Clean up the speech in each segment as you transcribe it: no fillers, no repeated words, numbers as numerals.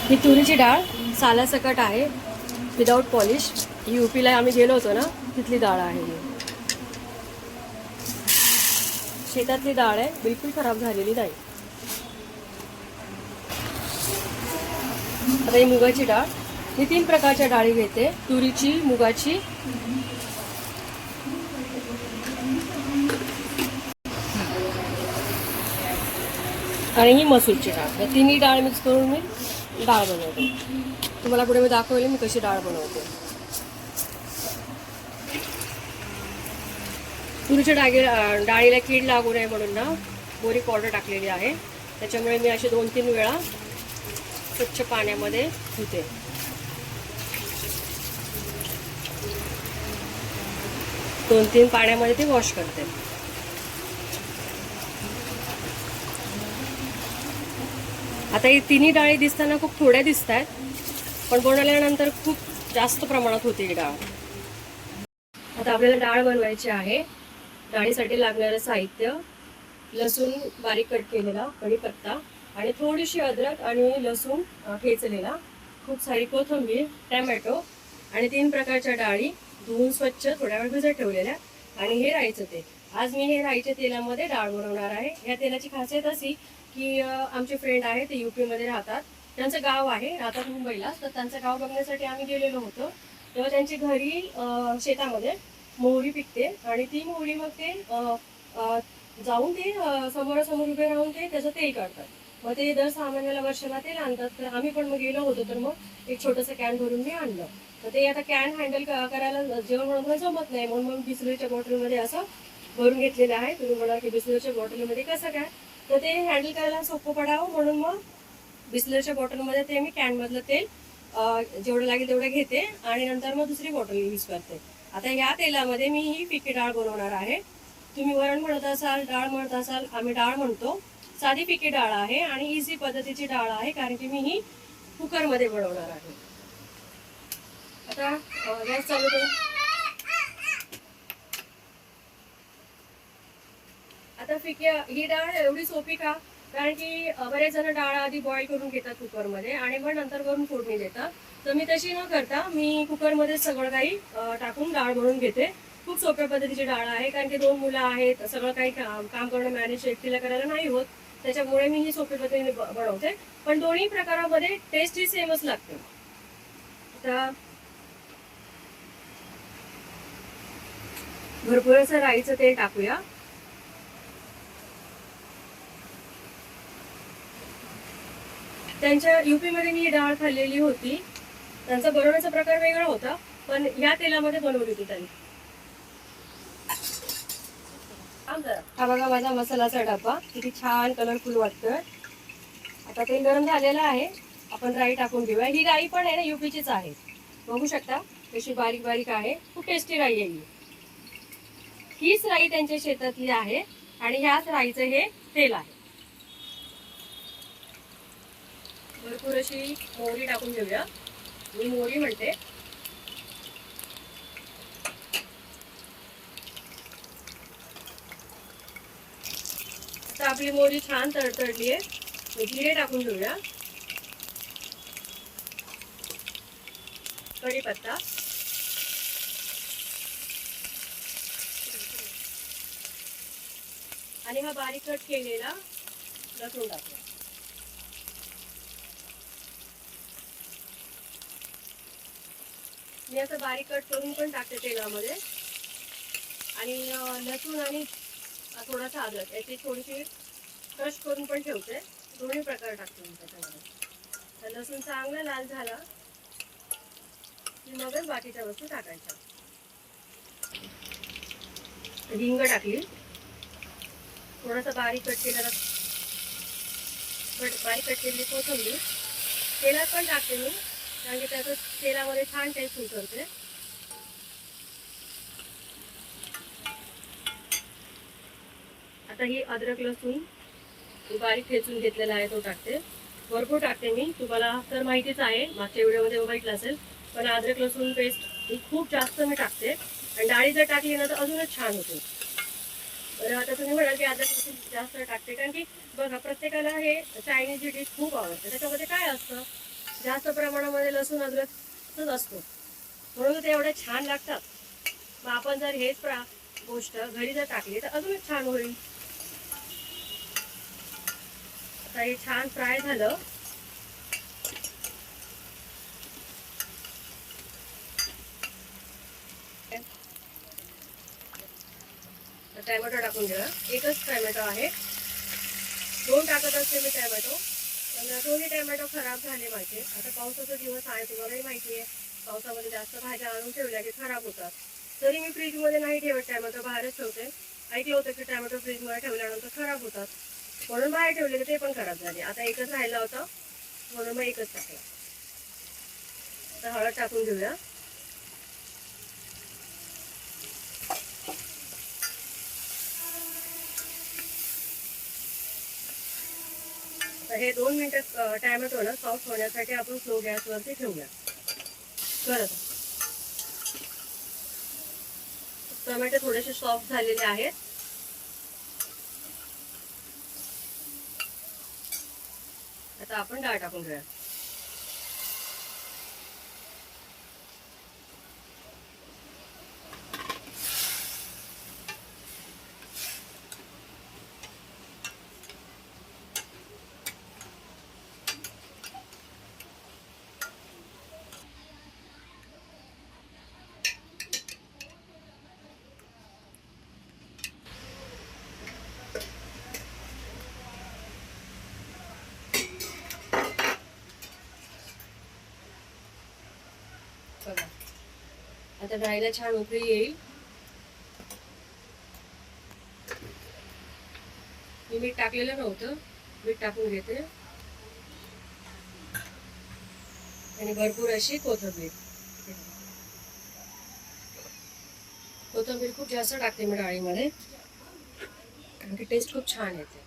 ही तुरीची डाळ सालासकट आहे, विदाऊट पॉलिश. यूपीला आम्ही गेलो होतो ना, तिथली डाळ आहे ही. शेतातली डाळ आहे, बिलकुल खराब झालेली नाही. आता ही मुगाची डाळ. ही 3 प्रकारच्या डाळी घेते, तुरीची, मुगाची आणि ही मसूरची डाळ. या तिन्ही डाळ मिक्स करून मी डाळ बनवते. तुम्हाला पुढे मी दाखवले मी कशी डाळ बनवते. तुरीच्या डाळीला कीड लागू नये म्हणून ना बोरिक पावडर टाकलेली आहे. त्याच्यामुळे मी असे 2-3 वेळा स्वच्छ पाण्यामध्ये धुते. दोन 3 पाण्यामध्ये ते वॉश करते. आता ही तिन्ही डाळी दिसताना खूप थोड्या दिसत आहेत, पण बनवल्यानंतर खूप जास्त प्रमाणात होते ही डाळ. आता आपल्याला डाळ बनवायची आहे. डाळीसाठी लागणारं साहित्य: लसूण बारीक कट केलेला, कढीपत्ता आणि थोडीशी अद्रक आणि लसूण ठेचलेला, खूप सारी कोथिंबीर, टोमॅटो आणि 3 प्रकारच्या डाळी धुवून स्वच्छ थोड्या वेळ भिजत ठेवलेल्या. आणि हे राईचं तेल. आज मी हे राईच्या तेलामध्ये डाळ बनवणार आहे. ह्या तेलाची खासियत अशी की आमचे फ्रेंड आहेत, ते यूपीमध्ये राहतात. त्यांचं गाव आहे, राहतात मुंबईला. तर त्यांचं गाव बघण्यासाठी आम्ही गेलेलो होतो. तेव्हा त्यांची घरी शेतामध्ये मोहरी पिकते आणि ती मोहरी मग ते जाऊन ते समोरासमोर उभे राहून ते त्याचं तेल काढतात. मग ते दर 6 महिन्याला वर्षाला तेल आणतात. तर आम्ही पण मग गेलो होतो, तर मग एक छोटंसं कॅन भरून मी आणलं. तर ते आता कॅन हँडल करायला जेवण बनवून जमत नाही, म्हणून मग बिस्लरीच्या बॉटलमध्ये असं भरून घेतलेलं आहे. तुम्ही म्हणाल की बिस्लरीच्या बॉटलमध्ये कसं काय? तर ते हँडल करायला सोपं पडावं म्हणून मग बिस्लरीच्या बॉटलमध्ये ते मी कॅनमधलं तेल जेवढं लागेल तेवढं घेते आणि नंतर मग दुसरी बॉटल यूज करते. आता ह्या तेलामध्ये मी ही फिकी डाळ बनवणार आहे. तुम्ही वरण म्हणत असाल, डाळ म्हणत असाल, आम्ही डाळ म्हणतो. साधी फिकी डाळ आहे आणि इझी पद्धतीची डाळ आहे, कारण की मी ही कुकरमध्ये बनवणार आहे. आता गॅस चालू करू. आता ही डाळ एवढी सोपी का? कारण की बरेच जण डाळ आधी बॉईल करून घेतात कुकरमध्ये आणि मग नंतर वरून फोडणी देतात. तर मी तशी न करता मी कुकरमध्ये सगळं काही टाकून डाळ बनवून घेते. खूप सोप्या पद्धतीची डाळ आहे, कारण की 2 मुलं आहेत, सगळं काही काम करणं मॅनेज एकटीला करायला नाही होत. त्याच्यामुळे मी ही सोप्या पद्धतीने बनवते. पण दोन्ही प्रकारामध्ये टेस्ट ही सेमच लागते. आता भरपूर असं राईचं तेल टाकूया. त्यांच्या यूपीमध्ये मी डाळ खाल्लेली होती. त्यांचा बनवण्याचा प्रकार वेगळा होता, पण ह्या तेलामध्ये बनवली होती त्यांनी. हा बघा माझा मसालाचा डब्बा किती छान कलरफुल वाटतोय. आता तेल गरम झालेलं आहे, आपण राई टाकून घेऊया. ही राई पण आहे ना यूपीचीच आहे, बघू शकता कशी बारीक बारीक आहे. खूप टेस्टी राई आहे हीच राई त्यांच्या शेतातली आहे आणि ह्याच राईचं हे तेल आहे. भरपूर अशी मोहरी टाकून घेऊया. मी मोहरी म्हणते. आता आपली मोहरी छान तडतडली आहे. जिरे टाकून घेऊया. कढीपत्ता आणि हा बारीक कट केलेला लसूण टाकूया. मी असं बारीक कट करून पण टाकते तेलामध्ये. आणि लसूण आणि थोडासा अद्रक याची थोडीशी क्रश करून पण ठेवते. दोन्ही प्रकार टाकते मी त्याच्यामध्ये. तर लसूण चांगला लाल झाला की मगच बाकीच्या वस्तू टाकायच्या. हिंग टाकली, थोडासा बारीक कट केलेली कोथिंबीर तेलात पण टाकते मी, कारण की त्याचं तेलामध्ये छान टेस्ट उतरते. आता ही अद्रक लसूण बारीक ठेचून घेतलेला आहे तो टाकते. भरपूर टाकते मी, तुम्हाला तर माहितीच आहे, मागच्या व्हिडिओमध्ये बघितलं असेल. पण अद्रक लसूण पेस्ट ही खूप जास्त मी टाकते आणि डाळी जर टाकली ना तर अजूनच छान होते. बरं, आता तुम्ही म्हणाल की अद्रक लसूण जास्त टाकते, कारण की बघा प्रत्येकाला हे चायनीज डिश खूप आवडते. त्याच्यामध्ये काय असतं, जास्त प्रमाणामध्ये लसूण अद्रकच असतो, म्हणून ते एवढे छान लागतात. मग आपण जर हेच गोष्ट घरी जर टाकली तर अजूनच छान होईल. आता हे छान फ्राय झालं. टॅमॅटो टाकून घ्या. एकच टॅमॅटो आहे, 2 टाकत असते मी टॅमॅटो, पण दोन्ही टॅमॅटो खराब झाले माझे. आता पावसाचा दिवस आहे, तुम्हालाही माहिती आहे, पावसामध्ये जास्त भाज्या आणून ठेवल्या की खराब होतात. तरी मी फ्रीजमध्ये नाही ठेवत टॅमॅटो, बाहेरच ठेवते. ऐकलं होतं की टॅमॅटो फ्रीजमध्ये ठेवल्यानंतर खराब होतात, म्हणून बाहेर ठेवले ते पण खराब झाले. आता एकच राहिला होता म्हणून मग एकच टाकला. आता हळद टाकून घेऊया. तर हे 2 मिनिटं टॅमॅटो ना सॉफ्ट होण्यासाठी आपण स्लो गॅसवरती ठेवूया. बरं, टोमॅटो थोडेसे सॉफ्ट झालेले आहेत. आता आपण डाळ टाकून घेऊया. बघा, आता डाळीला छान उकळी येईल. मी मीठ टाकलेलं नव्हतं, मीठ टाकून घेते. आणि भरपूर अशी कोथिंबीर खूप जास्त टाकते मी डाळीमध्ये, कारण की टेस्ट खूप छान येते.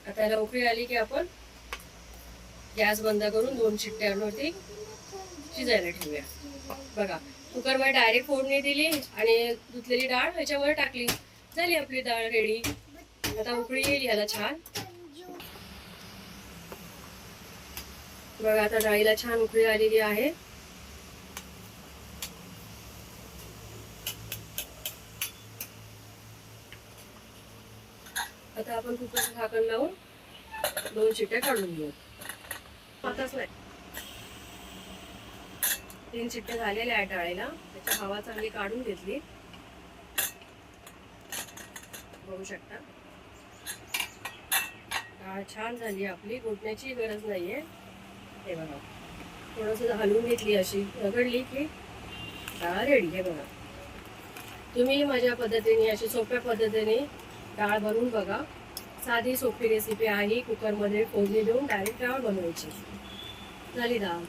आता याला उकळी आली की आपण गॅस बंद करून 2 शिट्ट्यांवरती शिजायला ठेवूया. बघा, कुकरमध्ये डायरेक्ट फोडणी दिली आणि धुतलेली डाळ ह्याच्यावर टाकली, झाली आपली डाळ रेडी. आता उकळी येईल याला छान. बघा, आता डाळीला छान उकळी आलेली आहे. आता आपण कुकरचं झाकण लावून 2 शिट्ट्या काढून घेऊ. आताच नाही, 3 शिट्ट्या झालेल्या आहेत डाळीला. त्याची हवा चांगली काढून घेतली, बघू शकता. डाळ छान झाली आपली, घोटण्याची गरज नाहीये. हे बघा, थोडंसं हलवून घेतली, अशी रगडली की डाळ रेडी. हे बघा, तुम्ही माझ्या पद्धतीने अशी सोप्या पद्धतीने डाळ बनवून बघा. साधी सोपी रेसिपी आहे. कुकरमध्ये फोडणी देऊन डायरेक्ट डाळ बनवायची, झाली डाळ.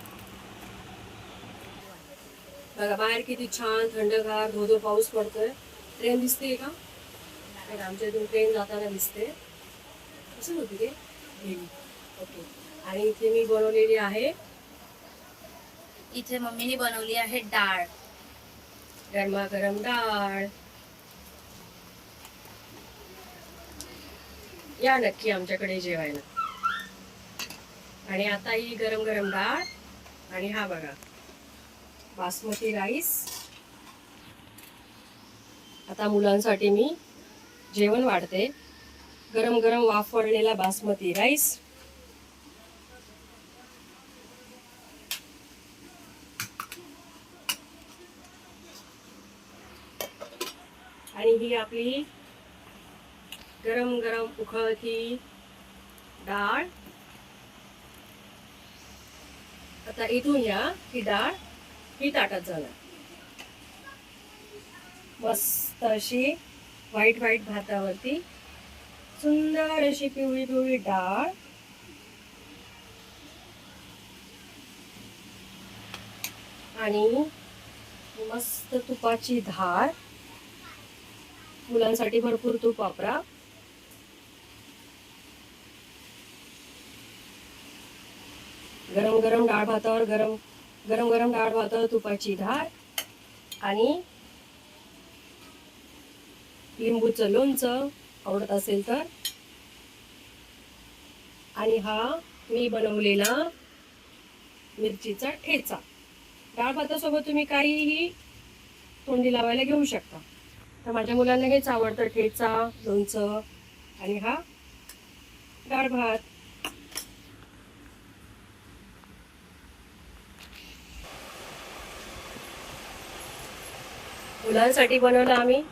बघा, बाहेर किती छान थंडगार धोधो पाऊस पडतोय. ट्रेन दिसते का? आमच्या इथून ट्रेन जाताना दिसते. कसं होती ते? ओके. आणि इथे मी बनवलेली आहे, इथे मम्मीने बनवली आहे डाळ, गरमागरम डाळ. या नक्की आमच्याकडे जेवायला. आणि आता ही गरम गरम डाळ, आणि हा बघा बासमती राईस. आता मुलांसाठी मी जेवण वाढते. गरम गरम वाफवलेला बासमती राईस. आणि ही आपली गरम गरम उखळती डाळ. आता इथून या ही डाळ ही ताटात जाणार. मस्त अशी व्हाईट व्हाईट भातावरती सुंदर अशी पिवळी पिवळी डाळ. आणि मस्त तुपाची धार. मुलांसाठी भरपूर तूप वापरा. गरम गरम डाळ भातावर गरम गरम डाळ भातावर तुपाची धार आणि लिंबूचं लोणचं आवडत असेल तर. आणि हा मी बनवलेला मिरचीचा ठेचा. डाळ भातासोबत तुम्ही काहीही तोंडी लावायला घेऊ शकता. तर माझ्या मुलांना हेच आवडतं, ठेचा, लोणचं आणि हा डाळ भात. मुलांसाठी बनवलं आम्ही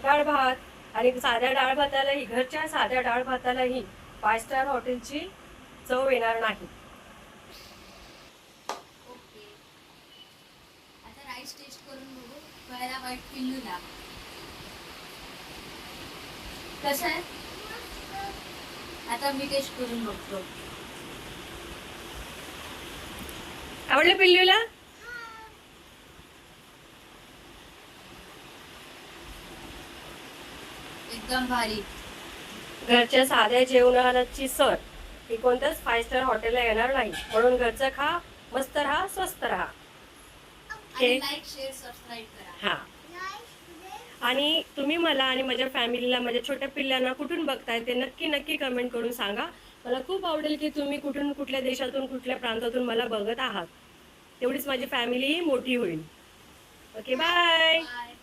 डाळ भात. आणि साध्या डाळ भातालाही, घरच्या साध्या डाळ भातालाही 5 स्टार हॉटेलची चव येणार नाही. ओके, आता राईस टेस्ट करून बघू. पहिला वाईट पिल्लूला कसं आहे. आता मी टेस्ट करून बघतो. आवडलं पिल्लूला? एकदम भारी. घरच्या साध्या जेवणाची सर ही कोणत्याच 5 स्टार हॉटेलला येणार नाही. म्हणून घरचं खा, मस्त राहा, स्वस्त राहा. आणि लाईक, शेअर, सबस्क्राईब करा. हा, आणि तुम्ही मला आणि माझ्या फॅमिलीला, माझ्या छोट्या पिल्लांना कुठून बघताय ते नक्की नक्की कमेंट करून सांगा. मला खूप आवडेल की तुम्ही कुठून, कुठल्या देशातून, कुठल्या प्रांतातून मला बघत आहात. तेवढीच माझी फॅमिली मोठी होईल. Okay, bye. बाय.